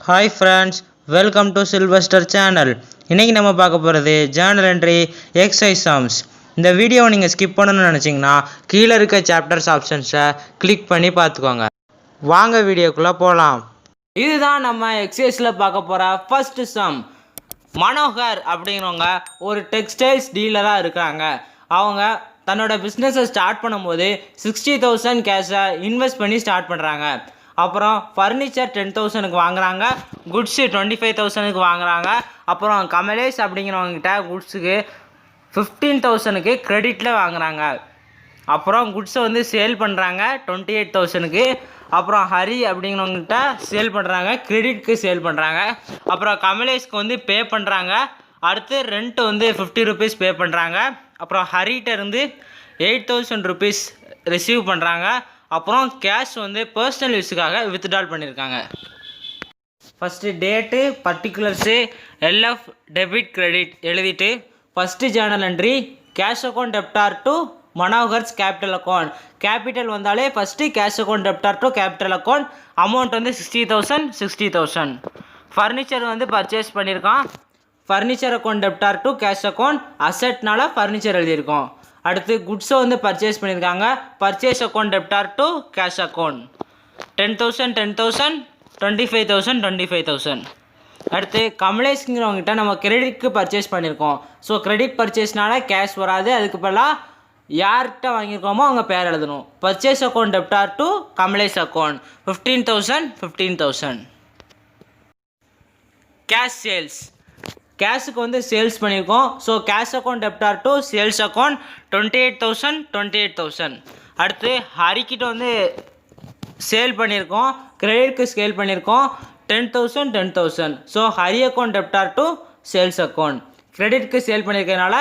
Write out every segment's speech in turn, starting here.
Hi friends, welcome to Sylvester channel. இன்றைக்கி நம்ம பார்க்க போகிறது ஜேர்னல் என்ட்ரி எக்ஸசைஸ் சம்ஸ். இந்த வீடியோவை நீங்கள் ஸ்கிப் பண்ணணும்னு நினச்சிங்கன்னா கீழே இருக்க சாப்டர்ஸ் ஆப்ஷன்ஸை கிளிக் பண்ணி பார்த்துக்கோங்க. வாங்க வீடியோக்குள்ளே போகலாம். இதுதான் நம்ம எக்ஸசைஸில் பார்க்க போகிற ஃபர்ஸ்ட் சம். மனோகர் அப்படிங்கிறவங்க ஒரு டெக்ஸ்டைல்ஸ் டீலராக இருக்காங்க. அவங்க தன்னோட பிஸ்னஸை ஸ்டார்ட் பண்ணும்போது 60,000 கேஷை இன்வெஸ்ட் பண்ணி ஸ்டார்ட் பண்ணுறாங்க. அப்புறம் ஃபர்னிச்சர் 10,000க்கு வாங்குறாங்க, குட்ஸு 25,000க்கு வாங்குறாங்க. அப்புறம் கமலேஷ் அப்படிங்கிறவங்ககிட்ட குட்ஸுக்கு 15,000க்கு கிரெடிட்டில் வாங்குறாங்க. அப்புறம் குட்ஸை வந்து சேல் பண்ணுறாங்க 28,000க்கு. அப்புறம் ஹரி அப்படிங்கிறவங்ககிட்ட சேல் பண்ணுறாங்க, கிரெடிட்க்கு சேல் பண்ணுறாங்க. அப்புறம் கமலேஷ்க்கு வந்து பே பண்ணுறாங்க. அடுத்து ரெண்ட் வந்து 50 ருபீஸ் பே பண்ணுறாங்க. அப்புறம் ஹரிகிட்ட இருந்து 8,000 ருபீஸ் ரிசீவ் பண்ணுறாங்க. அப்புறம் கேஷ் வந்து பர்சனல் யூஸுக்காக வித்ட்ரால் பண்ணியிருக்காங்க. First date, particulars, LF, debit, credit எழுதிட்டு first journal entry cash account debtor to Manohar's capital account. Capital வந்தாலே first cash account debtor to capital account. Amount வந்து 60,000. ஃபர்னிச்சர் வந்து பர்ச்சேஸ் பண்ணியிருக்கான். Furniture account debtor to cash account. அசெட்னால furniture எழுதியிருக்கோம். அடுத்து குட்ஸை வந்து பர்ச்சேஸ் பண்ணியிருக்காங்க. Purchase account debtor to cash account. 10,000, 25,000. அடுத்து கமலேஷ்ங்கிறவங்ககிட்ட நம்ம கிரெடிட்க்கு பர்ச்சேஸ் பண்ணியிருக்கோம். ஸோ கிரெடிட் பர்ச்சேஸ்னால கேஷ் வராது, அதுக்கு பதிலாக யார்கிட்ட வாங்கியிருக்கோமோ அவங்க பேர் எழுதணும். Purchase account debtor to Kamlesh account 15,000. Cash sales, கேஷுக்கு வந்து சேல்ஸ் பண்ணியிருக்கோம். So cash account debtor to sales account 28,000. அடுத்து ஹரிக்கிட்ட வந்து சேல் பண்ணியிருக்கோம், கிரெடிட்க்கு சேல் பண்ணியிருக்கோம் 10,000. So Hari account debtor to sales account. கிரெடிட்க்கு சேல் பண்ணியிருக்கனால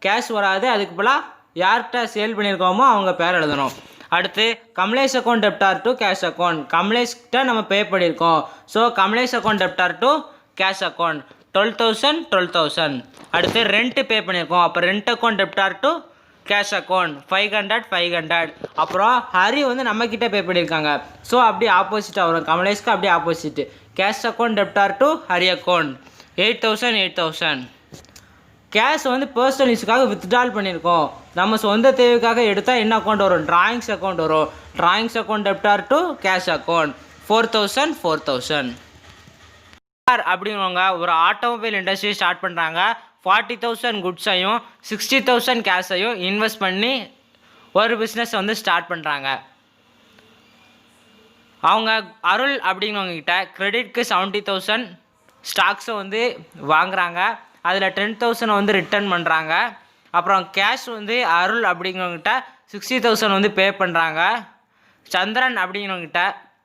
கேஷ் வராது, அதுக்கு பதிலாக யார்கிட்ட சேல் பண்ணியிருக்கோமோ அவங்க பேர் எழுதணும். அடுத்து Kamlesh account debtor to cash account. கமலேஷ்கிட்ட நம்ம பே பண்ணியிருக்கோம். So Kamlesh account debtor to cash account 12,000. அடுத்து ரெண்ட்டு பே பண்ணியிருக்கோம். அப்போ rent account debtor to cash account 500. அப்புறம் ஹரி வந்து நம்மக்கிட்ட பே பண்ணியிருக்காங்க. ஸோ அப்படி ஆப்போசிட்டாக வரும், கமலேஷ்க்கு அப்படியே opposite. Cash account debtor to Hari account 8,000. Cash வந்து பர்சனல் யூஸுக்காக வித்ட்ரால் பண்ணியிருக்கோம். நம்ம சொந்த தேவைக்காக எடுத்தால் என்ன அக்கௌண்ட் வரும்? டிராயிங்ஸ் அக்கௌண்ட் வரும். Drawings account debtor to cash account 4,000. அப்படிங்கிறவங்க ஒரு ஆட்டோமொபைல் இண்டஸ்ட்ரி ஸ்டார்ட் பண்ணுறாங்க. 40,000 குட்ஸையும் 60,000 கேஷையும் இன்வெஸ்ட் பண்ணி ஒரு பிஸ்னஸ் வந்து ஸ்டார்ட் பண்ணுறாங்க. அவங்க அருள் அப்படிங்கிறவங்ககிட்ட கிரெடிட்க்கு 70,000 ஸ்டாக்ஸை வந்து வாங்குகிறாங்க. அதில் 10,000 வந்து ரிட்டர்ன் பண்ணுறாங்க. அப்புறம் கேஷ் வந்து அருள் அப்படிங்கிறவங்ககிட்ட 60,000 வந்து பே பண்ணுறாங்க. சந்திரன் அப்படிங்கிறவங்ககிட்ட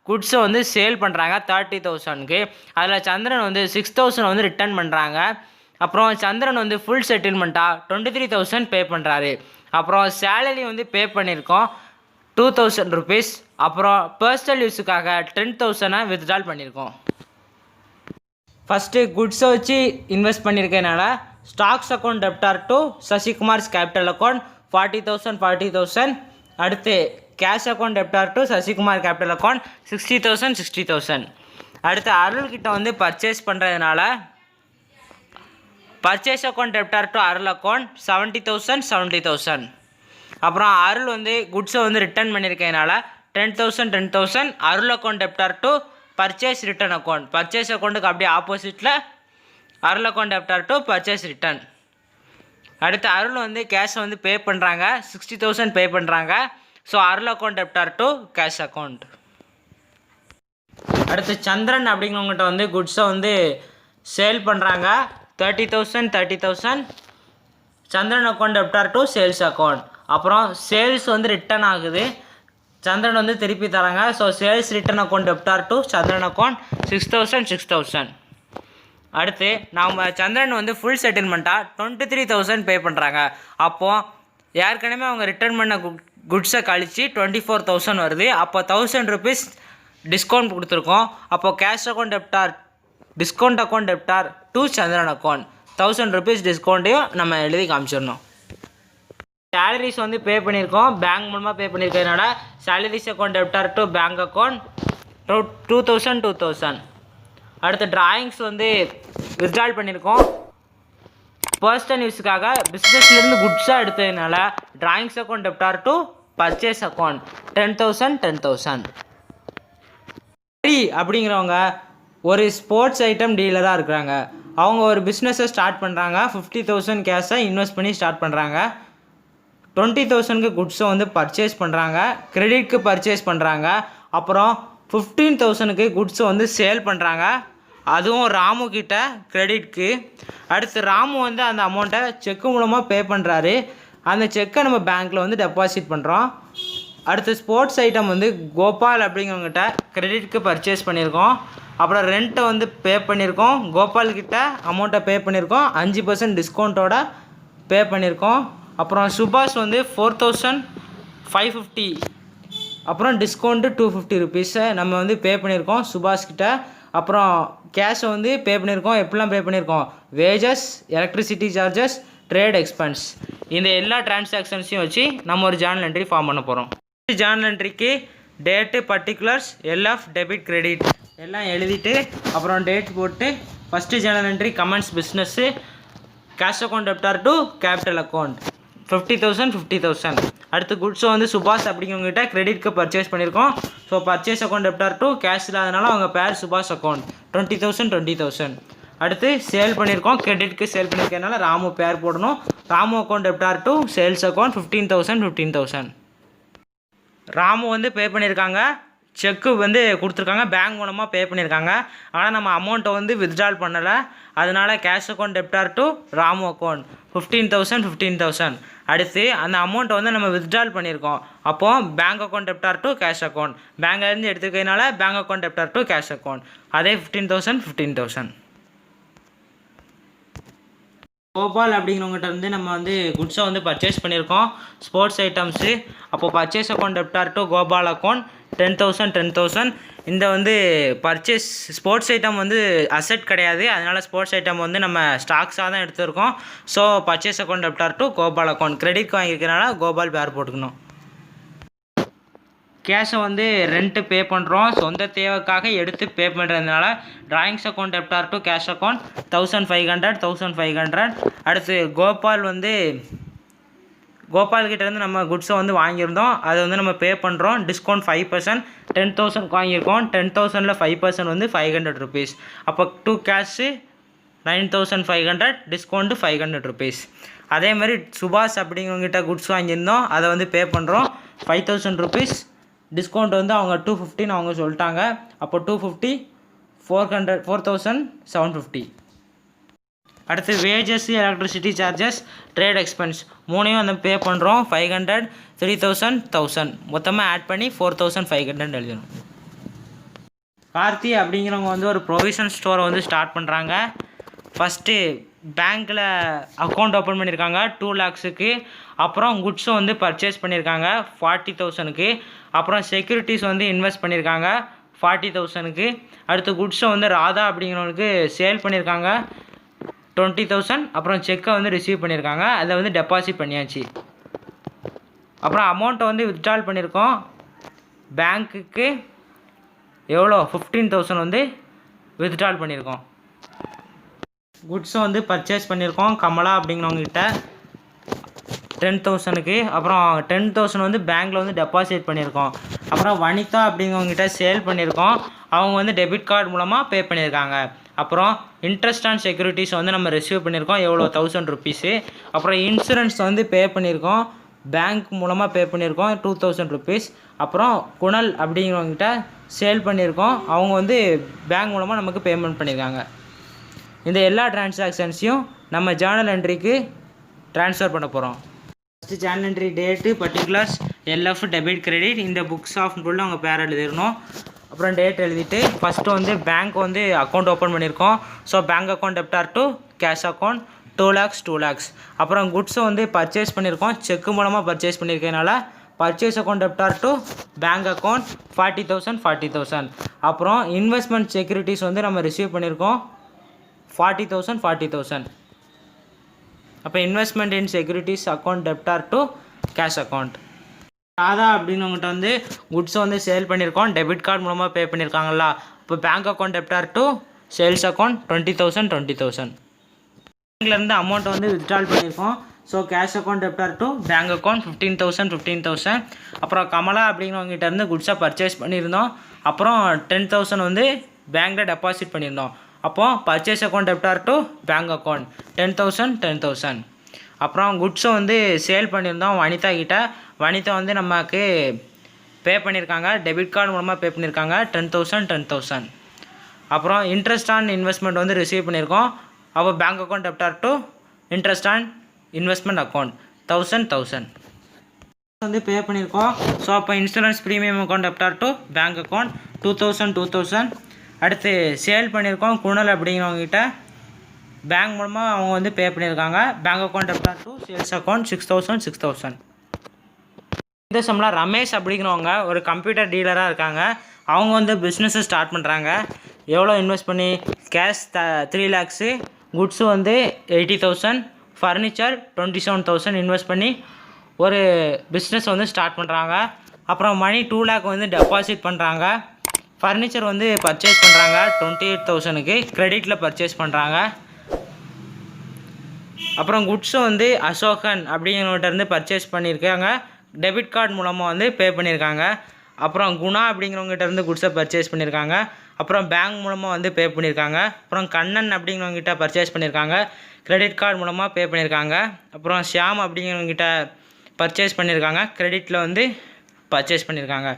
குட்ஸை வந்து சேல் பண்ணுறாங்க 30,000க்கு. அதில் சந்திரன் வந்து 6,000 வந்து ரிட்டர்ன் பண்ணுறாங்க. அப்புறம் சந்திரன் வந்து ஃபுல் செட்டில்மெண்ட்டாக 23,000 பே பண்ணுறாரு. அப்புறம் சேலரி வந்து பே பண்ணியிருக்கோம் 2,000 ருபீஸ். அப்புறம் பர்சனல் யூஸுக்காக 10,000 வித்ட்ரால் பண்ணியிருக்கோம். ஃபஸ்ட்டு குட்ஸை வச்சு இன்வெஸ்ட் பண்ணியிருக்கனால stocks account debtor to Sasikumar's capital account 40,000. அடுத்து cash account debtor to Sasikumar capital account 60,000. அடுத்து அருள்கிட்ட வந்து பர்ச்சேஸ் பண்ணுறதுனால purchase account debtor to Arul account 70,000. அப்புறம் அருள் வந்து குட்ஸை வந்து ரிட்டர்ன் பண்ணியிருக்கனால 10,000. Arul account debtor to purchase return account. Purchase அக்கௌண்ட்டுக்கு அப்படியே ஆப்போசிட்டில் Arul account debtor to purchase return. அடுத்து அருள் வந்து கேஷை வந்து பே பண்ணுறாங்க, 60,000 பே பண்ணுறாங்க. So Arul account debtor to cash account. அடுத்து சந்திரன் அப்படிங்கிறவங்ககிட்ட வந்து குட்ஸை வந்து சேல் பண்ணுறாங்க 30,000. Chandran account debtor to sales account. அப்புறம் சேல்ஸ் வந்து ரிட்டர்ன் ஆகுது, சந்திரன் வந்து திருப்பி தராங்க. So sales return account debtor to Chandran account 6,000. அடுத்து நாம் சந்திரன் வந்து ஃபுல் செட்டில்மெண்ட்டாக 23,000 பே பண்ணுறாங்க. அப்போது ஏற்கனவே அவங்க ரிட்டர்ன் பண்ண குட்ஸை கழித்து 24,000 வருது. அப்போ 1,000 ருபீஸ் டிஸ்கவுண்ட் கொடுத்துருக்கோம். அப்போது cash account debtor discount account debtor to Chandran account 1,000 rupees டிஸ்கவுண்ட்டையும் நம்ம எழுதி காமிச்சிடணும். சேலரிஸ் வந்து பே பண்ணியிருக்கோம், பேங்க் மூலமாக பே பண்ணியிருக்கிறதுனால salaries account debtor to bank account 2,000. அடுத்து டிராயிங்ஸ் வந்து வித்ட்ரால் பண்ணியிருக்கோம். பர்சனல் யூஸுக்காக பிஸ்னஸ்லேருந்து குட்ஸாக எடுத்ததுனால drawings account debtor to purchase account 10,000. அப்படிங்கிறவங்க ஒரு ஸ்போர்ட்ஸ் ஐட்டம் டீலராக இருக்கிறாங்க. அவங்க ஒரு பிஸ்னஸை ஸ்டார்ட் பண்ணுறாங்க. 50,000 கேஷை இன்வெஸ்ட் பண்ணி ஸ்டார்ட் பண்ணுறாங்க. 20,000க்கு குட்ஸை வந்து பர்ச்சேஸ் பண்ணுறாங்க. கிரெடிட்க்கு பர்ச்சேஸ் பண்ணுறாங்க. அப்புறம் 15,000க்கு குட்ஸை வந்து சேல் பண்ணுறாங்க. அதுவும் ராமு கிட்ட கிரெடிட்க்கு. அடுத்து ராமு வந்து அந்த அமௌண்ட்டை செக்கு மூலமாக பே பண்ணுறாரு. அந்த செக்கை நம்ம பேங்க்கில் வந்து டெபாசிட் பண்ணுறோம். அடுத்து ஸ்போர்ட்ஸ் ஐட்டம் வந்து கோபால் அப்படிங்கிறவங்ககிட்ட கிரெடிட்க்கு பர்ச்சேஸ் பண்ணியிருக்கோம். அப்புறம் ரெண்ட்டை வந்து பே பண்ணியிருக்கோம். கோபால்கிட்ட அமௌண்ட்டை பே பண்ணியிருக்கோம். 5% டிஸ்கவுண்ட்டோட பே பண்ணியிருக்கோம். அப்புறம் சுபாஷ் வந்து 4,550, அப்புறம் டிஸ்கவுண்ட்டு 250 ருபீஸை நம்ம வந்து பே பண்ணியிருக்கோம் சுபாஷ்கிட்ட. அப்புறம் கேஷை வந்து பே பண்ணியிருக்கோம். எப்படிலாம் பே பண்ணியிருக்கோம்? Wages, electricity charges, trade expense, இந்த எல்லா டிரான்சாக்ஷன்ஸையும் வச்சு நம்ம ஒரு ஜேர்னல் என்ட்ரி ஃபார்ம் பண்ண போகிறோம். ஜேர்னல் என்ட்ரிக்கு date, particulars, LF, debit, credit எல்லாம் எழுதிட்டு அப்புறம் டேட் போட்டு first journal entry commence business cash account debtor to capital account 50,000. அடுத்து குட்ஸை வந்து சுபாஷ் அப்படிங்கிறவங்ககிட்ட கிரெடிட்க்கு பர்ச்சேஸ் பண்ணியிருக்கோம். So purchase account debtor to cash இல்லாதனால அவங்க பேர் சுபாஷ் அக்கௌண்ட் 20,000. அடுத்து சேல் பண்ணியிருக்கோம். கிரெடிட்க்கு சேல் பண்ணியிருக்கனால ராமு பேர் போடணும். Ramu account debtor to sales account 15,000. Ramu வந்து பே பண்ணியிருக்காங்க. செக்கு வந்து கொடுத்துருக்காங்க. பேங்க் மூலமாக பே பண்ணியிருக்காங்க. ஆனால் நம்ம அமௌண்ட்டை வந்து வித்ட்ரால் பண்ணலை. அதனால cash account debtor to Ramu account 15,000. அடுத்து அந்த அமௌண்ட்டை வந்து நம்ம வித்ட்ரால் பண்ணியிருக்கோம். அப்போது bank account debtor to cash account, பேங்க்லேருந்து எடுத்துக்கிறதுனால bank account debtor to cash account, அதே 15,000. கோபால் அப்படிங்கிறவங்ககிட்ட வந்து நம்ம வந்து குட்ஸை வந்து பர்ச்சேஸ் பண்ணியிருக்கோம், ஸ்போர்ட்ஸ் ஐட்டம்ஸு. அப்போது purchase account debtor to Gopal account 10,000. இந்த வந்து பர்ச்சேஸ் ஸ்போர்ட்ஸ் ஐட்டம் வந்து அசெட் கிடையாது. அதனால் ஸ்போர்ட்ஸ் ஐட்டம் வந்து நம்ம ஸ்டாக்ஸாக தான் எடுத்துருக்கோம். So purchase account debtor to Gopal account, credit வாங்கியிருக்கனால கோபால் பேர் போட்டுக்கணும். கேஷை வந்து ரெண்ட்டு பே பண்ணுறோம். சொந்த தேவைக்காக எடுத்து பே பண்ணுறதுனால drawings account debtor to cash account 1,500. அடுத்து கோபால்கிட்டேருந்து நம்ம குட்ஸை வந்து வாங்கியிருந்தோம். அதை வந்து நம்ம பே பண்ணுறோம். டிஸ்கவுண்ட் 5%, 10,000 வாங்கியிருக்கோம். 10,000ல் 5% வந்து 500 ருபீஸ். அப்போ டூ கேஷு 9,500, டிஸ்கவுண்ட்டு 500 ருபீஸ். அதேமாதிரி சுபாஷ் அப்படிங்கிறவங்ககிட்ட குட்ஸ் வாங்கியிருந்தோம். அதை வந்து பே பண்ணுறோம் 5,000 ருபீஸ். டிஸ்கவுண்ட் வந்து அவங்க 250 அவங்க சொல்லிட்டாங்க. அப்போ 250, 4,750. அடுத்து wages, electricity charges, trade expense மூணையும் வந்து பே பண்ணுறோம். 500, 3,000, 1,000 மொத்தமாக ஆட் பண்ணி 4,500 எழுதணும். கார்த்தி அப்படிங்கிறவங்க வந்து ஒரு ப்ரொவிஷன் ஸ்டோரை வந்து ஸ்டார்ட் பண்ணுறாங்க. ஃபஸ்ட்டு பேங்க்கில் அக்கௌண்ட் ஓப்பன் பண்ணியிருக்காங்க 2 lakhsக்கு. அப்புறம் குட்ஸை வந்து பர்ச்சேஸ் பண்ணியிருக்காங்க 40,000க்கு. அப்புறம் செக்யூரிட்டிஸ் வந்து இன்வெஸ்ட் பண்ணியிருக்காங்க 40,000க்கு. அடுத்து குட்ஸை வந்து ராதா அப்படிங்கிறவங்களுக்கு சேல் பண்ணியிருக்காங்க 20,000. அப்புறம் செக்கை வந்து ரிசீவ் பண்ணியிருக்காங்க. அதை வந்து டெபாசிட் பண்ணியாச்சு. அப்புறம் அமௌண்ட்டை வந்து வித்ட்ரால் பண்ணியிருக்கோம். பேங்க்குக்கு எவ்வளோ 15,000 வந்து வித்ட்ரால் பண்ணியிருக்கோம். குட்ஸை வந்து பர்ச்சேஸ் பண்ணியிருக்கோம் கமலா அப்படிங்கிறவங்ககிட்ட 10,000க்கு. அப்புறம் 10,000 வந்து பேங்க்கில் வந்து டெபாசிட் பண்ணியிருக்கோம். அப்புறம் வனிதா அப்படிங்கிறவங்ககிட்ட சேல் பண்ணியிருக்கோம். அவங்க வந்து டெபிட் கார்டு மூலமாக பே பண்ணியிருக்காங்க. அப்புறம் இன்ட்ரெஸ்ட் ஆன் செக்யூரிட்டிஸ் வந்து நம்ம ரிசீவ் பண்ணியிருக்கோம் எவ்வளோ 1,000 ருபீஸு. அப்புறம் இன்சூரன்ஸ் வந்து பே பண்ணியிருக்கோம். பேங்க் மூலமாக பே பண்ணியிருக்கோம் 2,000 ருபீஸ். அப்புறம் குணல் அப்படிங்கிறவங்ககிட்ட சேல் பண்ணியிருக்கோம். அவங்க வந்து பேங்க் மூலமாக நமக்கு பேமெண்ட் பண்ணியிருக்காங்க. இந்த எல்லா டிரான்சாக்ஷன்ஸையும் நம்ம ஜேர்னல் என்ட்ரிக்கு ட்ரான்ஸ்ஃபர் பண்ண போகிறோம். First journal entry date, particulars, LF, debit, credit இந்த புக்ஸ் ஆஃப் ஃபுல்லாக அவங்க பேர் எழுதிடணும். அப்புறம் டேட் எழுதிட்டு ஃபஸ்ட்டு வந்து பேங்க் வந்து அக்கௌண்ட் ஓப்பன் பண்ணியிருக்கோம். So bank account debtor to cash account 2 lakhs. அப்புறம் குட்ஸை வந்து பர்ச்சேஸ் பண்ணியிருக்கோம். செக்கு மூலமாக பர்ச்சேஸ் பண்ணியிருக்கனால purchase account debtor to bank account 40,000. அப்புறம் இன்வெஸ்ட்மெண்ட் செக்யூரிட்டிஸ் வந்து நம்ம ரிசீவ் பண்ணியிருக்கோம் 40,000. அப்போ investment in securities account debtor to cash account. Radha அப்படின்னவங்ககிட்ட வந்து குட்ஸை வந்து சேல் பண்ணியிருக்கோம். டெபிட் கார்டு மூலமாக பே பண்ணியிருக்காங்களா. இப்போ bank account debtor to sales account 20,000 20,000. பேங்க்லேருந்து அமௌண்ட்டை வந்து வித்ட்ரால் பண்ணியிருக்கோம். So cash account debtor to bank account 15,000 15,000. அப்புறம் கமலா அப்படிங்கிறவங்ககிட்ட இருந்து குட்ஸை பர்ச்சேஸ் பண்ணியிருந்தோம். அப்புறம் 10,000 வந்து பேங்க்கில் டெபாசிட் பண்ணியிருந்தோம். அப்போது purchase account debtor to bank account 10,000 10,000. அப்புறம் குட்ஸை வந்து சேல் பண்ணியிருந்தோம் வனிதா கிட்ட. வனிதா வந்து நமக்கு பே பண்ணியிருக்காங்க, டெபிட் கார்டு மூலமாக பே பண்ணியிருக்காங்க 10,000 10,000. அப்புறம் இன்ட்ரெஸ்ட் ஆன் இன்வெஸ்ட்மெண்ட் வந்து ரிசீவ் பண்ணியிருக்கோம். அப்போ bank account debtor to interest on investment account 1000 வந்து பே பண்ணியிருக்கோம். ஸோ அப்போ insurance premium account debtor to bank account 2,000. அடுத்து சேல் பண்ணியிருக்கோம் குணல் அப்படிங்கிறவங்ககிட்ட. பேங்க் மூலமாக அவங்க வந்து பே பண்ணியிருக்காங்க. Bank account debtor to sales account 6,000. இந்த சம்பளம் ரமேஷ் அப்படிங்கிறவங்க ஒரு கம்ப்யூட்டர் டீலராக இருக்காங்க. அவங்க வந்து பிஸ்னஸை ஸ்டார்ட் பண்ணுறாங்க. எவ்வளோ இன்வெஸ்ட் பண்ணி கேஷ் 3 lakhs, குட்ஸு வந்து 80,000, ஃபர்னிச்சர் 27,000 இன்வெஸ்ட் பண்ணி ஒரு பிஸ்னஸ் வந்து ஸ்டார்ட் பண்ணுறாங்க. அப்புறம் மணி 2 lakh வந்து டெபாசிட் பண்ணுறாங்க. ஃபர்னிச்சர் வந்து பர்ச்சேஸ் பண்ணுறாங்க 28,000க்கு கிரெடிட்டில் பர்ச்சேஸ் பண்ணுறாங்க. அப்புறம் குட்ஸு வந்து அசோகன் அப்படிங்கிறவர்கிட்ட இருந்து பர்ச்சேஸ் பண்ணியிருக்காங்க. டெபிட் கார்டு மூலமாக வந்து பே பண்ணியிருக்காங்க. அப்புறம் குணா அப்படிங்கிறவங்ககிட்ட இருந்து குட்ஸை பர்ச்சேஸ் பண்ணியிருக்காங்க. அப்புறம் பேங்க் மூலமாக வந்து பே பண்ணியிருக்காங்க. அப்புறம் கண்ணன் அப்படிங்கிறவங்ககிட்ட பர்ச்சேஸ் பண்ணியிருக்காங்க. கிரெடிட் கார்டு மூலமாக பே பண்ணியிருக்காங்க. அப்புறம் ஷியாம் அப்படிங்கிறவங்ககிட்ட பர்ச்சேஸ் பண்ணியிருக்காங்க. கிரெடிட்டில் வந்து பர்ச்சேஸ் பண்ணியிருக்காங்க.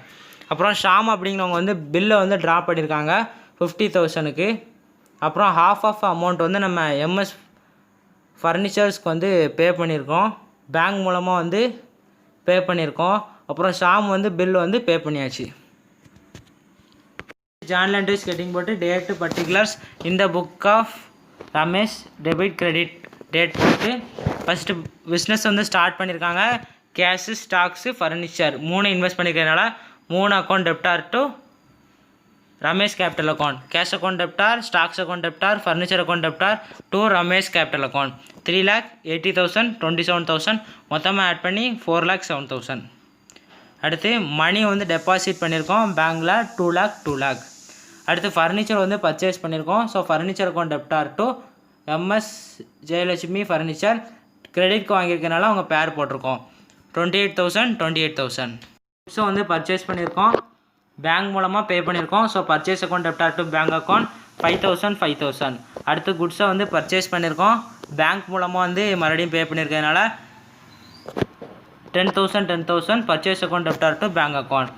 அப்புறம் ஷாம் அப்படிங்கிறவங்க வந்து பில்லை வந்து ட்ரா பண்ணியிருக்காங்க 50,000க்கு. அப்புறம் ஹாஃப் ஆஃப் அமௌண்ட் வந்து நம்ம எம்எஸ் ஃபர்னிச்சர்ஸ்க்கு வந்து பே பண்ணியிருக்கோம். பேங்க் மூலமாக வந்து பே பண்ணியிருக்கோம். அப்புறம் ஷாம் வந்து பில் வந்து பே பண்ணியாச்சு. ஜார்னல் என்ட்ரிஸ் கெட்டிங் போட்டு டேட்டு பர்டிகுலர்ஸ் இந்த book of Ramesh debit credit date போட்டு ஃபஸ்ட்டு பிஸ்னஸ் வந்து ஸ்டார்ட் பண்ணியிருக்காங்க. கேஷு, ஸ்டாக்ஸு, ஃபர்னிச்சர் 3 இன்வெஸ்ட் பண்ணிக்கிறதுனால 3 account debtor to Ramesh capital account. Cash account debtor, stocks account debtor, furniture account debtor to Ramesh capital account 3,80,000 27,000 மொத்தமாக add பண்ணி 4,07,000. அடுத்து மணி வந்து deposit பண்ணியிருக்கோம் பேங்க்கில் 2 lakh. அடுத்து ஃபர்னிச்சர் வந்து பர்ச்சேஸ் பண்ணியிருக்கோம். So furniture account debtor to M S Jayalakshmi furniture கிரெடிட்க்கு வாங்கியிருக்கனால அவங்க பேர் போட்டிருக்கோம் 28,000. ஸோ வந்து பர்ச்சேஸ் பண்ணியிருக்கோம் பேங்க் மூலமாக பே பண்ணியிருக்கோம். So purchase account debtor to bank account 5,000. அடுத்து குட்ஸை வந்து பர்ச்சேஸ் பண்ணியிருக்கோம் பேங்க் மூலமாக வந்து மறுபடியும் பே பண்ணியிருக்கிறதுனால 10,000 purchase account debtor to bank account.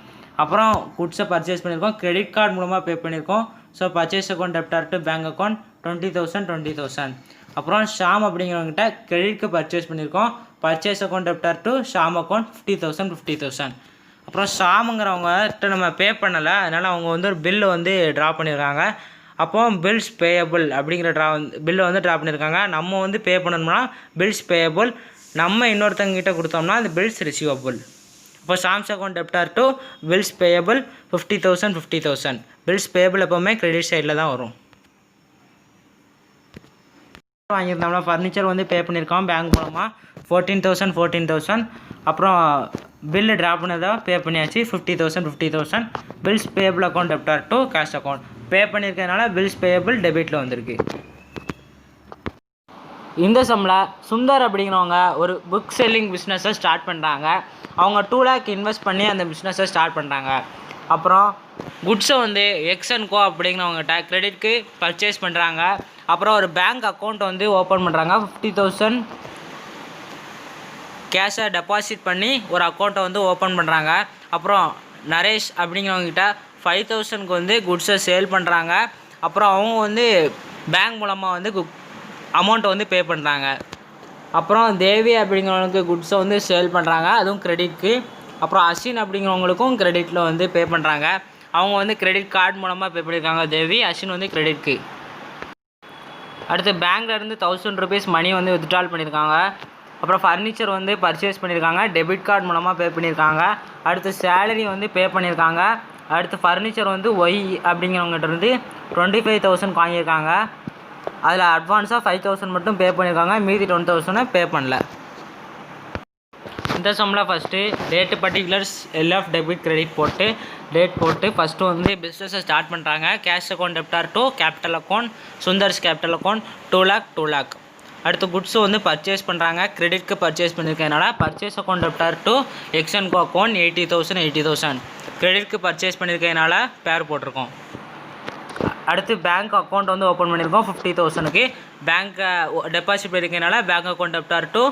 அப்புறம் குட்ஸை பர்ச்சேஸ் பண்ணியிருக்கோம் கிரெடிட் கார்டு மூலமாக பே பண்ணியிருக்கோம். So purchase account debtor to bank account 20,000. அப்புறம் ஷாம் அப்படிங்கிறவங்ககிட்ட கிரெடிட்க்கு பர்ச்சேஸ் பண்ணியிருக்கோம். Purchase account debtor to Shyam account 50,000. அப்புறம் ஷாமுங்கிறவங்ககிட்ட நம்ம பே பண்ணலை, அதனால் அவங்க வந்து ஒரு பில்லு வந்து ட்ரா பண்ணியிருக்காங்க. அப்போது பில்ஸ் பேயபிள் அப்படிங்கிற பில்லை வந்து ட்ரா பண்ணியிருக்காங்க. நம்ம வந்து பே பண்ணணும்னா பில்ஸ் பேயபிள், நம்ம இன்னொருத்தங்கிட்ட கொடுத்தோம்னா அந்த பில்ஸ் ரிசீவபிள். இப்போ Shyam's account debtor to bills payable 50,000. Bills payable எப்போவுமே கிரெடிட் சைடில் தான் வரும். வாங்கியிருந்தோம்னா ஃபர்னிச்சர் வந்து பே பண்ணியிருக்கோம் பேங்க் மூலமாக 14,000. அப்புறம் பில்லு ட்ரா பண்ணதாக பே பண்ணியாச்சு 50,000. Bills payable account debtor to cash account pay பண்ணியிருக்கிறதுனால பில்ஸ் பேயபிள் டெபிட்டில் வந்திருக்கு. இந்த சம்மில் சுந்தர் அப்படிங்கிறவங்க ஒரு புக் செல்லிங் பிஸ்னஸை ஸ்டார்ட் பண்ணுறாங்க. அவங்க 2 lakh இன்வெஸ்ட் பண்ணி அந்த பிஸ்னஸை ஸ்டார்ட் பண்ணுறாங்க. அப்புறம் குட்ஸை வந்து எக்ஸ்&கோ அப்படிங்கிறவங்ககிட்ட கிரெடிட்க்கு பர்ச்சேஸ் பண்ணுறாங்க. அப்புறம் ஒரு பேங்க் அக்கௌண்ட் வந்து ஓப்பன் பண்ணுறாங்க 50,000 கேஷை டெபாசிட் பண்ணி ஒரு அக்கௌண்ட்டை வந்து ஓப்பன் பண்ணுறாங்க. அப்புறம் நரேஷ் அப்படிங்கிறவங்ககிட்ட 5,000க்கு வந்து குட்ஸை சேல் பண்ணுறாங்க. அப்புறம் அவங்க வந்து பேங்க் மூலமாக வந்து அமௌண்ட்டை வந்து பே பண்ணுறாங்க. அப்புறம் தேவி அப்படிங்கிறவங்களுக்கு குட்ஸை வந்து சேல் பண்ணுறாங்க, அதுவும் கிரெடிட்க்கு. அப்புறம் அஸ்வின் அப்படிங்கிறவங்களுக்கும் கிரெடிட்டில் வந்து பே பண்ணுறாங்க. அவங்க வந்து கிரெடிட் கார்டு மூலமாக பே பண்ணியிருக்காங்க தேவி, அஸ்வின் வந்து கிரெடிட்க்கு. அடுத்து பேங்க்லேருந்து 1,000 rupees மணி வந்து வித்ட்ரால் பண்ணியிருக்காங்க. அப்புறம் ஃபர்னிச்சர் வந்து பர்ச்சேஸ் பண்ணியிருக்காங்க, டெபிட் கார்டு மூலமாக பே பண்ணியிருக்காங்க. அடுத்து சேலரி வந்து பே பண்ணியிருக்காங்க. அடுத்து ஃபர்னிச்சர் வந்து ஒய் அப்படிங்கிறவங்ககிட்ட இருந்து 25,000 வாங்கியிருக்காங்க. அதில் அட்வான்ஸாக 5,000 மட்டும் பே பண்ணியிருக்காங்க, மீதி 10,000 பே பண்ணல. இந்த சம்மில் first date particulars LF debit credit போட்டு டேட் போட்டு ஃபஸ்ட்டு வந்து பிஸ்னஸை ஸ்டார்ட் பண்ணுறாங்க. Cash account debtor to capital account Sundar's capital account 2 lakh. அடுத்து குட்ஸு வந்து பர்ச்சேஸ் பண்ணுறாங்க. கிரெடிட்க்கு பர்ச்சேஸ் பண்ணியிருக்கனால purchase account debtor to X and Co account 80,000. கிரெடிட்க்கு பர்ச்சேஸ் பண்ணியிருக்கனால பேர் போட்டிருக்கோம். அடுத்து பேங்க் அக்கௌண்ட் வந்து ஓப்பன் பண்ணியிருக்கோம் 50,000க்கு. பேங்க்கை டெபாசிட் பண்ணியிருக்கனால bank account debtor to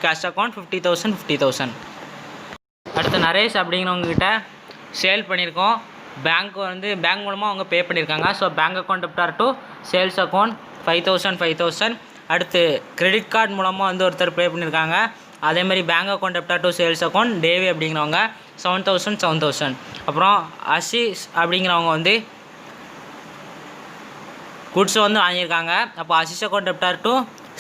cash account 50,000. அடுத்து நரேஷ் அப்படிங்கிறவங்ககிட்ட சேல் பண்ணியிருக்கோம். பேங்க் மூலமாக அவங்க பே பண்ணியிருக்காங்க. So bank account debtor to sales account 5,000. அடுத்து கிரெடிட் கார்டு மூலமாக வந்து ஒருத்தர் பே பண்ணியிருக்காங்க. அதேமாதிரி bank account debtor to sales account Devi அப்படிங்கிறவங்க 7,000. அப்புறம் அசீஸ் அப்படிங்கிறவங்க வந்து குட்ஸை வந்து வாங்கியிருக்காங்க. அப்போ Asis account debtor to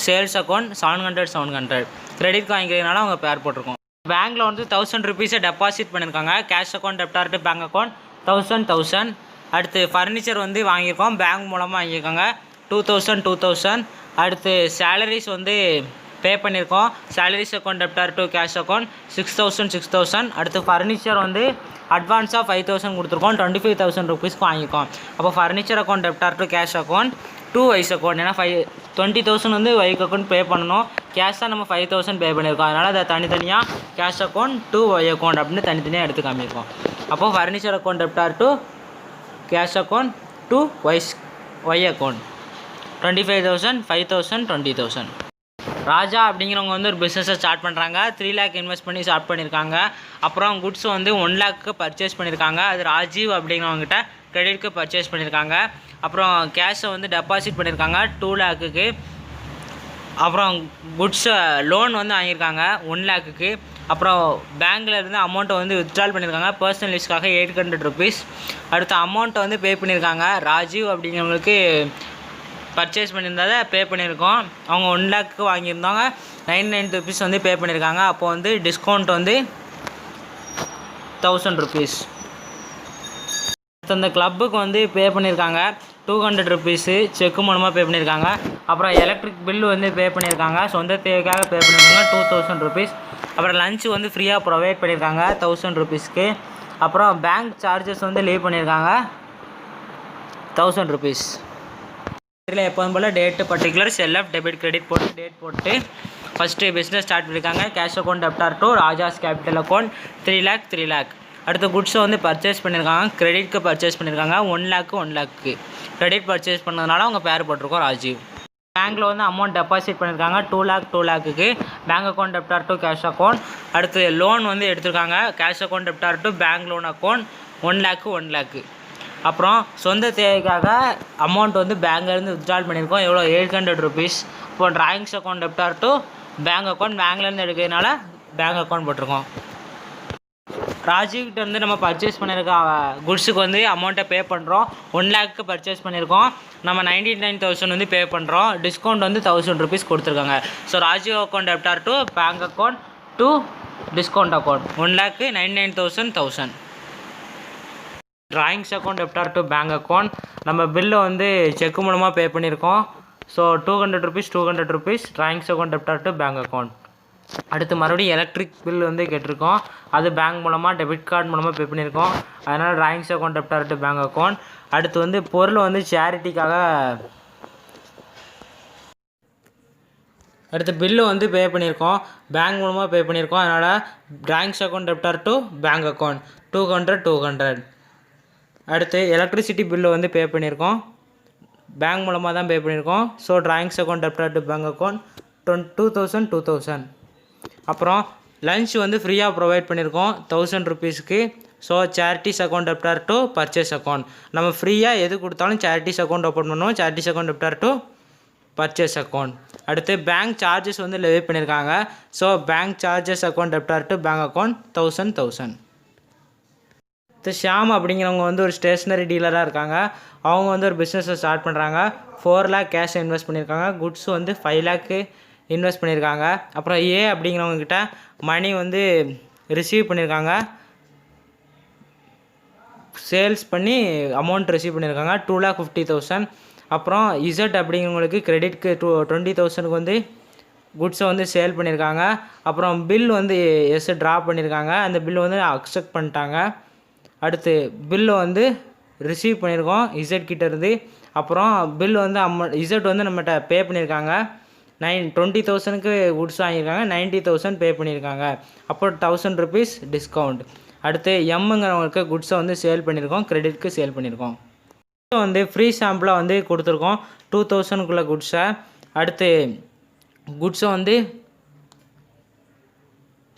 sales account 700. Credit வாங்கிக்கிறதுனால அவங்க பேர் போட்டிருக்கோம். பேங்க்கில் வந்து 1,000 rupees டெபாசிட் பண்ணியிருக்காங்க. Cash account debtor to bank account 1,000. அடுத்து ஃபர்னிச்சர் வந்து வாங்கியிருக்கோம். பேங்க் மூலமாக வாங்கியிருக்காங்க 2,000. அடுத்து சேலரிஸ் வந்து பே பண்ணியிருக்கோம். Salaries account debtor to cash account 6,000. அடுத்து ஃபர்னிச்சர் வந்து அட்வான்ஸாக 5,000 கொடுத்துருக்கோம். 25,000 rupeesக்கு வாங்கியிருக்கோம். அப்போ furniture account debtor to cash account 2 வைஸ் அக்கௌண்ட். ஏன்னா 20,000 வந்து வைக் அக்கௌண்ட் பே பண்ணணும். கேஷாக நம்ம 5,000 பே பண்ணியிருக்கோம். அதனால் அதை தனித்தனியாக கேஷ் அக்கௌண்ட் 2 வை அக்கௌண்ட் அப்படின்னு தனித்தனியாக எடுத்து காமியிருக்கோம். அப்போது furniture account debtor to cash account 2 வை அக்கௌண்ட் 25,000, 5,000, 20,000. ராஜா அப்படிங்கிறவங்க வந்து ஒரு பிஸ்னஸை ஸ்டார்ட் பண்ணுறாங்க. 3 lakh இன்வெஸ்ட் பண்ணி ஸ்டார்ட் பண்ணியிருக்காங்க. அப்புறம் குட்ஸ் வந்து 1 lakh பர்ச்சேஸ் பண்ணியிருக்காங்க. அது ராஜீவ் அப்படிங்கிறவங்ககிட்ட கிரெடிட்க்கு பர்ச்சேஸ் பண்ணியிருக்காங்க. அப்புறம் கேஷை வந்து டெபாசிட் பண்ணியிருக்காங்க 2 lakhக்கு. அப்புறம் குட்ஸை லோன் வந்து வாங்கியிருக்காங்க 1 lakhக்கு. அப்புறம் பேங்க்கில் இருந்து அமௌண்ட்டை வந்து வித்ட்ரால் பண்ணியிருக்காங்க பர்சனல் யூஸ்க்காக 800 rupees. அடுத்த அமௌண்ட்டை வந்து பே பண்ணியிருக்காங்க. ராஜீவ் அப்படிங்கிறவங்களுக்கு பர்ச்சேஸ் பண்ணியிருந்ததை பே பண்ணியிருக்கோம். அவங்க 1 lakh வாங்கியிருந்தாங்க 99 rupees வந்து பே பண்ணியிருக்காங்க. அப்போ வந்து டிஸ்கவுண்ட் வந்து 1,000 rupees. அந்த கிளப்புக்கு வந்து பே பண்ணியிருக்காங்க 200 rupees செக்கு மூலமாக பே பண்ணியிருக்காங்க. அப்புறம் எலக்ட்ரிக் பில்லு வந்து பே பண்ணியிருக்காங்க. சொந்த தேவைக்காக பே பண்ணியிருக்காங்க 2,000 rupees. அப்புறம் லஞ்சு வந்து ஃப்ரீயாக ப்ரொவைட் பண்ணியிருக்காங்க 1,000 rupeesக்கு. அப்புறம் பேங்க் சார்ஜஸ் வந்து லீவ் பண்ணியிருக்காங்க 1,000 rupees. இதில் எப்போதும் போல் date particulars LF debit credit போட்டு டேட் போட்டு ஃபஸ்ட்டு பிஸ்னஸ் ஸ்டார்ட் பண்ணியிருக்காங்க. Cash account debtor to Raja's capital account 3 lakh. அடுத்து குட்ஸை வந்து பர்ச்சேஸ் பண்ணியிருக்காங்க. கிரெடிட்க்கு பர்ச்சேஸ் பண்ணியிருக்காங்க 1 lakh. கிரெடிட் பர்ச்சேஸ் பண்ணதுனால அவங்க பேர் போட்டிருக்கோம் ராஜீவ். பேங்க்கில் வந்து அமௌண்ட் டெபாசிட் பண்ணியிருக்காங்க 2 lakhக்கு. Bank account debtor to cash account. அடுத்து லோன் வந்து எடுத்திருக்காங்க. Cash account debtor to bank loan account 1 lakh. அப்புறம் சொந்த தேவைக்காக அமௌண்ட் வந்து பேங்க்லேருந்து வித்ட்ரால் பண்ணியிருக்கோம். எவ்வளோ 800 rupees. இப்போ drawings account debtor to bank account பேங்க்லேருந்து எடுக்கிறதுனால பேங்க் அக்கௌண்ட் போட்டிருக்கோம். ராஜீவ்கிட்ட வந்து நம்ம பர்ச்சேஸ் பண்ணியிருக்க குட்ஸுக்கு வந்து அமௌண்ட்டை பே பண்ணுறோம். 1 lakh பர்ச்சேஸ் பண்ணியிருக்கோம். நம்ம 99,000 வந்து பே பண்ணுறோம். டிஸ்கவுண்ட் வந்து 1,000 rupees கொடுத்துருக்காங்க. So Rajiv account debtor to bank account to discount account 1,99,000. Drawings account debtor to bank account நம்ம பில்லை வந்து செக்கு மூலமாக பே பண்ணியிருக்கோம். So 200 rupees drawings account debtor to bank account. அடுத்து மறுபடியும் எலக்ட்ரிக் பில் வந்து கேட்டிருக்கோம். அது பேங்க் மூலமாக டெபிட் கார்டு மூலமாக பே பண்ணியிருக்கோம். அதனால் drawings account debtor to bank account. அடுத்து வந்து பொருள் வந்து சேரிட்டிக்காக அடுத்து பில்லு வந்து பே பண்ணியிருக்கோம். பேங்க் மூலமாக பே பண்ணியிருக்கோம். அதனால் drawings account debtor to bank account 200. அடுத்து எலக்ட்ரிசிட்டி பில்லு வந்து பே பண்ணியிருக்கோம். பேங்க் மூலமாக தான் பே பண்ணியிருக்கோம். So drawings account debtor to bank account 2,000. அப்புறம் லஞ்ச் வந்து ஃப்ரீயாக ப்ரொவைட் பண்ணியிருக்கோம் 1,000 rupeesக்கு. So charities account debtor to purchase account நம்ம ஃப்ரீயாக எது கொடுத்தாலும் சேரிட்டிஸ் அக்கௌண்ட் ஓப்பன் பண்ணுவோம். Charities account debtor to purchase account. அடுத்து பேங்க் சார்ஜஸ் வந்து லெவி பண்ணியிருக்காங்க. So bank charges account debtor to bank account 1,000. Shyam அப்படிங்கிறவங்க வந்து ஒரு ஸ்டேஷ்னரி டீலராக இருக்காங்க. அவங்க வந்து ஒரு பிஸ்னஸை ஸ்டார்ட் பண்ணுறாங்க. 4 lakh கேஷ் இன்வெஸ்ட் பண்ணியிருக்காங்க. குட்ஸ் வந்து 5 lakh இன்வெஸ்ட் பண்ணியிருக்காங்க. அப்புறம் அப்படிங்கிறவங்கக்கிட்ட மணி வந்து ரிசீவ் பண்ணியிருக்காங்க. சேல்ஸ் பண்ணி அமௌண்ட் ரிசீவ் பண்ணியிருக்காங்க 2,50,000. அப்புறம் இசட் அப்படிங்கிறவங்களுக்கு கிரெடிட்க்கு 20,000க்கு வந்து குட்ஸை வந்து சேல் பண்ணியிருக்காங்க. அப்புறம் பில் வந்து ட்ரா பண்ணியிருக்காங்க. அந்த பில் வந்து அக்செப்ட் பண்ணிட்டாங்க. அடுத்து பில்லை வந்து ரிசீவ் பண்ணியிருக்கோம் இசட் கிட்டேருந்து. அப்புறம் பில் வந்து இசட் வந்து நம்மகிட்ட பே பண்ணியிருக்காங்க. 20,000க்கு குட்ஸ் வாங்கியிருக்காங்க. 90,000 பே பண்ணியிருக்காங்க. அப்போ 1000 ருபீஸ் டிஸ்கவுண்ட். அடுத்து எம்ங்கிறவங்களுக்கு குட்ஸை வந்து சேல் பண்ணியிருக்கோம், கிரெடிட்க்கு சேல் பண்ணியிருக்கோம். வந்து ஃப்ரீ சாம்பிளாக வந்து கொடுத்துருக்கோம் 2000க்குள்ளே குட்ஸை. அடுத்து குட்ஸை வந்து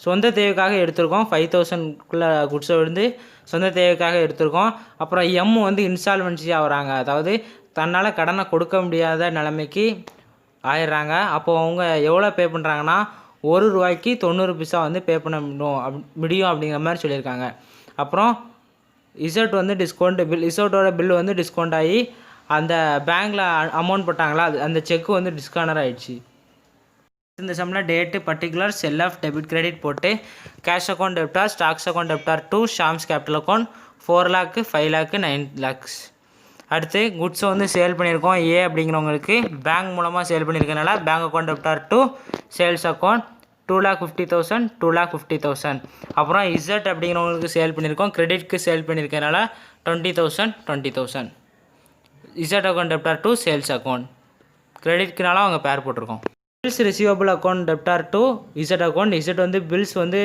சொந்த தேவைக்காக எடுத்திருக்கோம். 5,000க்குள்ளே குட்ஸை வந்து சொந்த தேவைக்காக எடுத்திருக்கோம். அப்புறம் எம் வந்து இன்ஸ்டால்மென்சி ஆகிறாங்க, அதாவது தன்னால் கடனை கொடுக்க முடியாத நிலைமைக்கு ஆயிடுறாங்க. அப்போது அவங்க எவ்வளோ பே பண்ணுறாங்கன்னா ₹1க்கு 90 பைசா வந்து பே பண்ண முடியும் அப்படிங்கிற மாதிரி சொல்லியிருக்காங்க. அப்புறம் இசட் வந்து இசட்டோட பில் வந்து டிஸ்கவுண்ட் ஆகி அந்த பேங்க்கில் அமௌண்ட் போட்டாங்களா அந்த செக்கு வந்து டிஸ்கவுண்டர் ஆகிடுச்சு. இந்த சம்மில் date, particular, L F, debit, credit போட்டு cash account debtor, stocks account debtor 2, Sham's capital account 4 lakh, 5 lakh, 9 lakhs. அடுத்து குட்ஸை வந்து சேல் பண்ணியிருக்கோம். ஏ அப்படிங்கிறவங்களுக்கு பேங்க் மூலமாக சேல் பண்ணியிருக்கனால bank account debtor 2, sales account 2,50,000, 2,50,000. அப்புறம் இசட் அப்படிங்கிறவங்களுக்கு சேல் பண்ணியிருக்கோம். கிரெடிட்க்கு சேல் பண்ணியிருக்கனால 20,000, 20,000. Z account debtor 2, sales account. கிரெடிட்க்குனால அவங்க பேர் போட்டிருக்கோம். Bills receivable account debtor 2, Z account. Z வந்து பில்ஸ் வந்து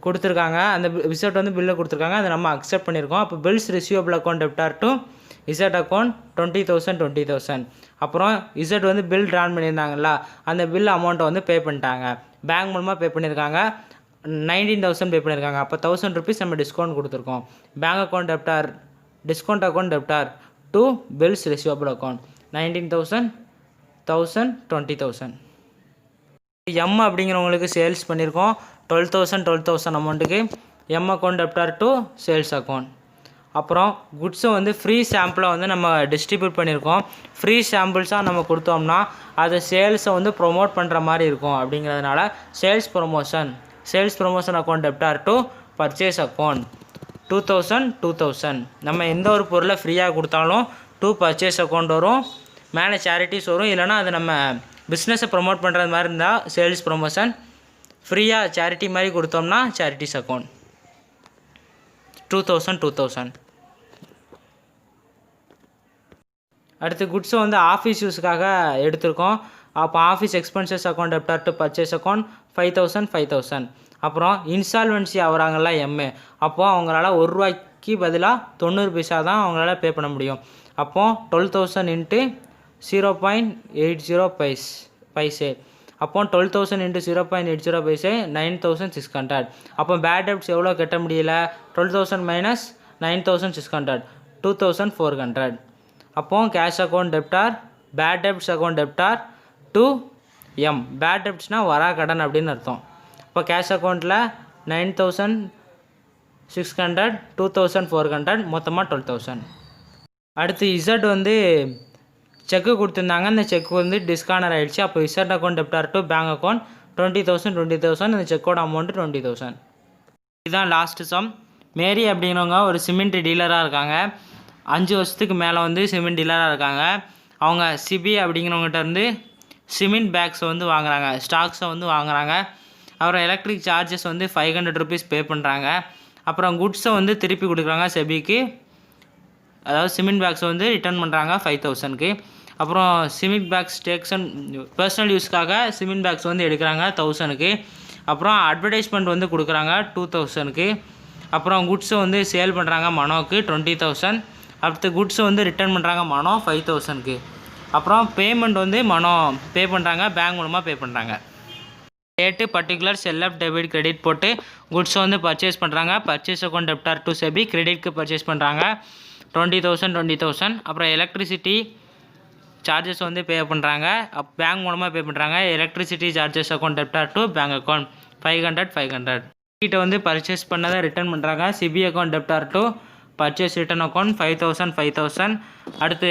கொடுத்துருக்காங்க, அந்த இசட் வந்து பில்லை கொடுத்துருக்காங்க, அதை நம்ம அக்செப்ட் பண்ணியிருக்கோம். அப்போ bills receivable account debtor 2, Z account 20,000, 20,000. அப்புறம் இசட் வந்து பில் ட்ரான் பண்ணியிருந்தாங்களா அந்த பில் அமௌண்ட்டை வந்து பே பண்ணிட்டாங்க. பேங்க் மூலமாக பே பண்ணியிருக்காங்க. 19,000 பே பண்ணியிருக்காங்க. அப்போ 1000 ருபீஸ் நம்ம டிஸ்கவுண்ட் கொடுத்துருக்கோம். Bank account debtor, discount account debtor 2, bills receivable account 19,000, 1,000, 20,000. M அப்படிங்கிறவங்களுக்கு சேல்ஸ் பண்ணியிருக்கோம் 12,000, 12,000 அமௌண்ட்டுக்கு. M account debtor 2, sales account. அப்புறம் குட்ஸை வந்து ஃப்ரீ சாம்பிளாக வந்து நம்ம டிஸ்ட்ரிபியூட் பண்ணியிருக்கோம். ஃப்ரீ சாம்பிள்ஸாக நம்ம கொடுத்தோம்னா அதை சேல்ஸை வந்து ப்ரொமோட் பண்ணுற மாதிரி இருக்கும். அப்படிங்கிறதுனால sales promotion account debtor 2, purchase account 2,000, 2,000. நம்ம எந்த ஒரு பொருளை ஃப்ரீயாக கொடுத்தாலும் 2 பர்ச்சேஸ் அக்கௌண்ட் வரும், மேலே சேரிட்டிஸ் வரும். இல்லைனா அது நம்ம பிஸ்னஸை ப்ரொமோட் பண்ணுறது மாதிரி இருந்தால் சேல்ஸ் ப்ரொமோஷன், ஃப்ரீயாக சேரிட்டி மாதிரி கொடுத்தோம்னா சேரிட்டிஸ் அக்கௌண்ட் 2,000, 2,000. அடுத்து குட்ஸை வந்து ஆஃபீஸ் யூஸுக்காக எடுத்திருக்கோம். அப்போ office expenses account debtor 2, purchase account 5,000, 5,000. அப்புறம் இன்ஸ்டால்மென்சி ஆகிறாங்கல்ல எம்மு, அப்போது அவங்களால ₹1க்கு பதிலாக 90 பைசா தான் அவங்களால பே பண்ண முடியும். அப்போது 12,000 இன்ட்டு 0.80 பைசே. அப்போ 12,000 இன்ட்டு 0.80 பைசே 9,600. அப்போ பேட் டெப்ட்ஸ் எவ்வளோ கட்ட முடியல? 12,000 மைனஸ் 9,600, 2,400. அப்போ cash account debtor, bad debts account debtor 2, M. Bad டெப்ட்ஸ்னால் வரா கடன் அப்படின்னு அர்த்தம். இப்போ கேஷ் அக்கௌண்ட்டில் 9,600, 2,400, மொத்தமாக 12,000. அடுத்து இசட் வந்து செக்கு கொடுத்துருந்தாங்க, அந்த செக் வந்து டிஸ்கானர் ஆகிடுச்சு. அப்போ Z account debtor 2, bank account 20,000, 20,000. அந்த செக்கோட அமௌண்ட்டு 20,000. இதுதான் லாஸ்ட்டு சம். மேரி அப்படிங்கிறவங்க ஒரு சிமெண்ட் டீலராக இருக்காங்க. 5 வருஷத்துக்கு மேலே வந்து சிமெண்ட் டீலராக இருக்காங்க. அவங்க சிபி அப்படிங்கிறவங்ககிட்ட இருந்து சிமெண்ட் பேக்ஸை வந்து வாங்குறாங்க, ஸ்டாக்ஸை வந்து வாங்குறாங்க. அப்புறம் எலக்ட்ரிக் சார்ஜஸ் வந்து 500 ருபீஸ் பே பண்ணுறாங்க. அப்புறம் குட்ஸை வந்து திருப்பி கொடுக்குறாங்க செபிக்கு, அதாவது சிமெண்ட் பேக்ஸை வந்து ரிட்டர்ன் பண்ணுறாங்க 5,000க்கு. அப்புறம் சிமெண்ட் பேக்ஸ் டேக்ஸன் பர்சனல் யூஸ்க்காக சிமெண்ட் பேக்ஸ் வந்து எடுக்கிறாங்க 1,000க்கு. அப்புறம் அட்வர்டைஸ்மெண்ட் வந்து கொடுக்குறாங்க 2,000க்கு. அப்புறம் குட்ஸை வந்து சேல் பண்ணுறாங்க மனோக்கு 20,000. அடுத்து குட்ஸை வந்து ரிட்டர்ன் பண்ணுறாங்க மனோ 5,000க்கு. அப்புறம் பேமெண்ட் வந்து மனோ பே பண்ணுறாங்க, பேங்க் மூலமாக பே பண்ணுறாங்க. Date, particular, L F, debit, credit போட்டு குட்ஸை வந்து பர்ச்சேஸ் பண்ணுறாங்க. பர்ச்சேஸ் அக்கௌண்ட் டெப்டார் 2 செபி, கிரெடிட்க்கு பர்ச்சேஸ் பண்ணுறாங்க 20,000, 20,000. அப்புறம் எலக்ட்ரிசிட்டி சார்ஜஸ் வந்து பே பண்ணுறாங்க, பேங்க் மூலமாக பே பண்ணுறாங்க. Electricity charges account debtor 2, bank account 500, 500. கிட்ட வந்து பர்ச்சேஸ் பண்ணதை ரிட்டர்ன் பண்ணுறாங்க. சிபி account debtor 2, purchase return account 5,000, 5,000. அடுத்து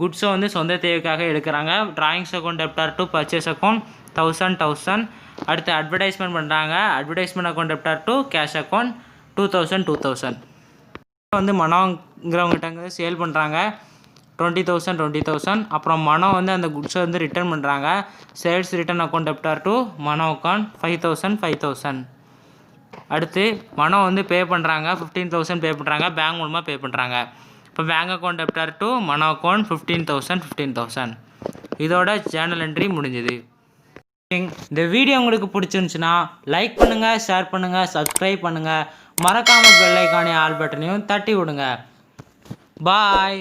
குட்ஸை வந்து சொந்த தேவைக்காக எடுக்கிறாங்க. Drawings account debtor 2, purchase account 1,000, 1,000. அடுத்து அட்வர்டைஸ்மெண்ட் பண்ணுறாங்க. Advertisement account debtor 2, cash account 2,000, 2,000. வந்து மனோங்கிறவங்ககிட்ட சேல் பண்ணுறாங்க 20,000. அப்புறம் மனோ வந்து அந்த குட்ஸை வந்து ரிட்டர்ன் பண்ணுறாங்க. Sales return account debtor to Mano account 5,000. அடுத்து மனோ வந்து பே பண்ணுறாங்க, 15,000 பே பண்ணுறாங்க, பேங்க் மூலமாக பே பண்ணுறாங்க. இப்போ bank account debtor to Mano account 15,000. இதோட ஜேர்னல் என்ட்ரி முடிஞ்சுது. இந்த வீடியோ உங்களுக்கு பிடிச்சிருந்துச்சுன்னா லைக் பண்ணுங்கள், ஷேர் பண்ணுங்கள், சப்ஸ்கிரைப் பண்ணுங்கள். மறக்காமல் பெல் ஐக்கானே ஆல் பட்டனையும் தட்டி விடுங்க. பாய்.